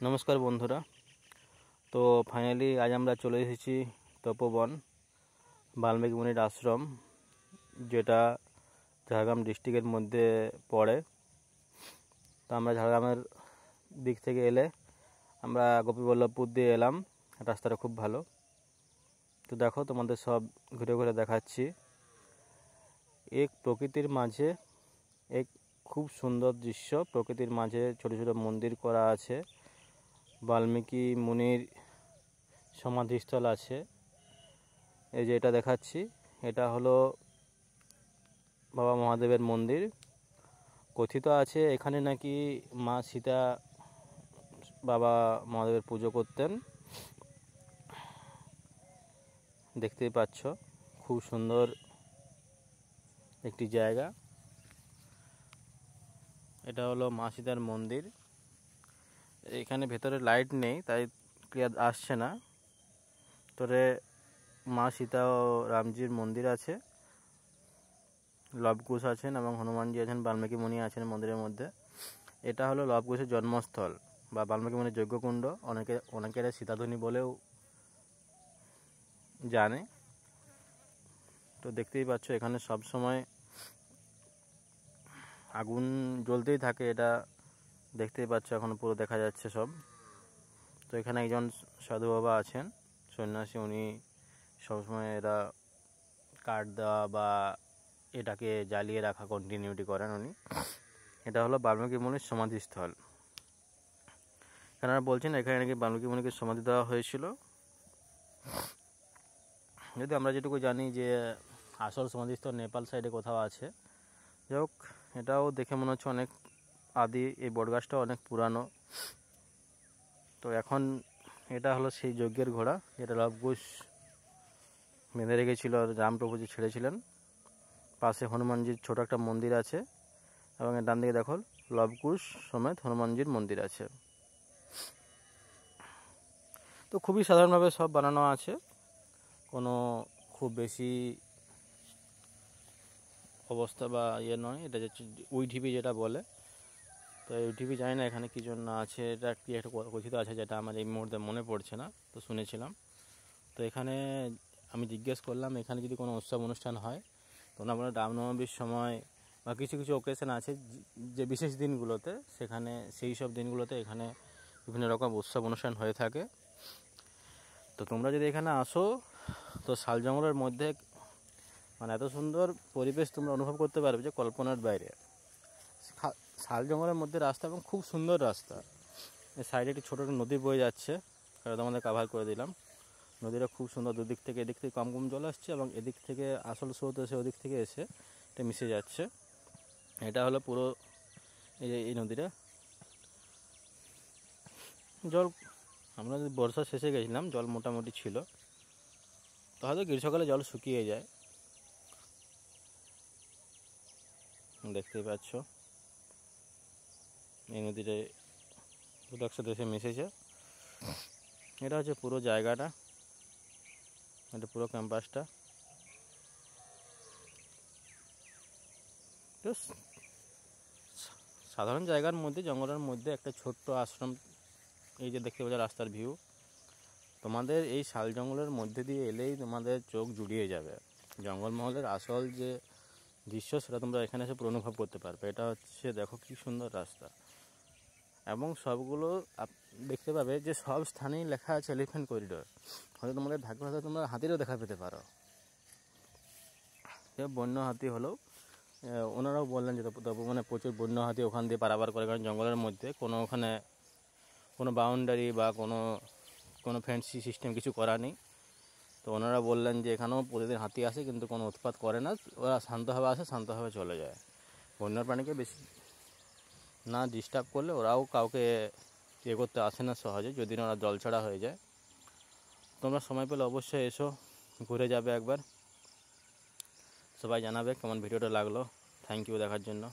নমস্কার বন্ধুরা। তো ফাইনালি আজ আমরা চলে এসেছি তপোবন বাল্মীকি মুনির আশ্রম, যেটা ঝাড়গ্রাম ডিস্ট্রিক্টের মধ্যে পড়ে। তো আমরা ঝাড়গ্রামের দিক থেকে এলে আমরা গোপীবল্লভপুর দিয়ে এলাম। রাস্তাটা খুব ভালো। তো দেখো, তোমাদের সব ঘুরে ঘুরে দেখাচ্ছি। এক প্রকৃতির মাঝে এক খুব সুন্দর দৃশ্য। প্রকৃতির মাঝে ছোট ছোট মন্দির করা আছে। বাল্মীকি মুনির সমাধিস্থল আছে। এই যে এটা দেখাচ্ছি, এটা হলো বাবা মহাদেবের মন্দির। কথিত আছে এখানে নাকি মা সীতা বাবা মহাদেবের পুজো করতেন। দেখতেই পাচ্ছ, খুব সুন্দর একটি জায়গা। এটা হলো মা সীতার মন্দির। এখানে ভেতরে লাইট নেই, তাই ক্লিয়ার আসছে না। তোরে মা সীতা ও রামজির মন্দির আছে, লবকুশ আছেন এবং হনুমানজি আছেন, বাল্মীকি মুনি আছেন মন্দিরের মধ্যে। এটা হলো লবকুশের জন্মস্থল বা বাল্মীকি মুনির যজ্ঞকুণ্ড। অনেকেরা সীতাধ্বনি বলেও জানে। তো দেখতেই পাচ্ছ, এখানে সব সময় আগুন জ্বলতেই থাকে। এটা দেখতেই পাচ্ছ, এখন পুরো দেখা যাচ্ছে সব। তো এখানে একজন সাধু বাবা আছেন, সন্ন্যাসী। উনি সবসময় এরা কাঠ দেওয়া বা এটাকে জ্বালিয়ে রাখা কন্টিনিউটি করেন উনি। এটা হলো বাল্মীকি মুনির সমাধিস্থল। এনারা বলছেন এখানে নাকি বাল্মীকি মুনিকে সমাধি দেওয়া হয়েছিল। যদি আমরা যেটুকু জানি যে আসল সমাধিস্থল নেপাল সাইডে কোথাও আছে। যাই হোক, এটাও দেখে মনে হচ্ছে অনেক আদি। এই বটগাছটাও অনেক পুরানো। তো এখন এটা হলো সেই যজ্ঞের ঘোড়া, যেটা লবকুশ বেঁধে রেখেছিল, রামপ্রভুজি ছেড়েছিলেন। পাশে হনুমানজির ছোট একটা মন্দির আছে এবং এর ডান দিকে দেখো লবকুশ সমেত হনুমানজির মন্দির আছে। তো খুবই সাধারণভাবে সব বানানো আছে, কোনো খুব বেশি অবস্থা বা ইয়ে নয়। এটা হচ্ছে উইঢিপি যেটা বলে। তো এই উইঢিপি জানি না এখানে কী জন্য আছে। এটা কি একটা কথিত আছে, যেটা আমার এই মুহূর্তে মনে পড়ছে না, তো শুনেছিলাম। তো এখানে আমি জিজ্ঞেস করলাম, এখানে যদি কোনো উৎসব অনুষ্ঠান হয়, তো আমরা রামনবমীর সময় বা কিছু কিছু ওকেশন আছে যে বিশেষ দিনগুলোতে, সেখানে সেই সব দিনগুলোতে এখানে বিভিন্ন রকম উৎসব অনুষ্ঠান হয়ে থাকে। তো তোমরা যদি এখানে আসো, তো শাল জঙ্গলের মধ্যে মানে এত সুন্দর পরিবেশ তোমরা অনুভব করতে পারবে যে কল্পনার বাইরে। শাল জঙ্গলের মধ্যে রাস্তা এবং খুব সুন্দর রাস্তা। এই সাইডে একটি ছোটো নদী বয়ে যাচ্ছে, সেটা তোমাদের কাভার করে দিলাম। নদীটা খুব সুন্দর, দুদিক থেকে এদিক থেকে কম কম জল আসছে এবং এদিক থেকে আসল স্রোত এসে ওদিক থেকে এসে এটা মিশে যাচ্ছে। এটা হলো পুরো এই নদীটা। জল আমরা যদি বর্ষা শেষে গেছিলাম, জল মোটামুটি ছিল। তো হয়তো গ্রীষ্মকালে জল শুকিয়ে যায়। দেখতেই পাচ্ছ, এই নদীতে দুটো একসাথে এসে মিশেছে। এটা হচ্ছে পুরো জায়গাটা, এটা পুরো ক্যাম্পাসটা। তো সাধারণ জায়গার মধ্যে, জঙ্গলের মধ্যে একটা ছোট্ট আশ্রম। এই যে দেখতে পাচ্ছ রাস্তার ভিউ, তোমাদের এই শাল জঙ্গলের মধ্যে দিয়ে এলেই তোমাদের চোখ জুড়িয়ে যাবে। জঙ্গলমহলের আসল যে দৃশ্য, সেটা তোমরা এখানে এসে পুরো অনুভব করতে পারবে। এটা হচ্ছে, দেখো কি সুন্দর রাস্তা। এবং সবগুলো দেখতে পাবে যে সব স্থানেই লেখা আছে এলিফ্যান্ট করিডোর। হয়তো তোমাদের ভাগ্য হয়তো তোমরা হাতিরও দেখা পেতে পারো। বন্য হাতি হলেও ওনারাও বললেন যে মানে প্রচুর বন্য হাতি ওখান দিয়ে পারাপার করে, কারণ জঙ্গলের মধ্যে ওখানে কোনো বাউন্ডারি বা কোনো ফেন্সি সিস্টেম কিছু করা নেই। তো ওনারা বললেন যে এখানেও প্রতিদিন হাতি আসে, কিন্তু কোনো উৎপাত করে না। ওরা শান্তভাবে আসে, শান্তভাবে চলে যায়। বন্য প্রাণীকে বেশি না ডিস্টার্ব করলে ওরাও কাউকে ইয়ে করতে আসে না সহজে, যদি না ওরা জলছাড়া হয়ে যায়। তোমরা সময় পেলে অবশ্যই এসো, ঘুরে যাবে একবার। সবাই জানাবে কেমন ভিডিওটা লাগলো। থ্যাংক ইউ দেখার জন্য।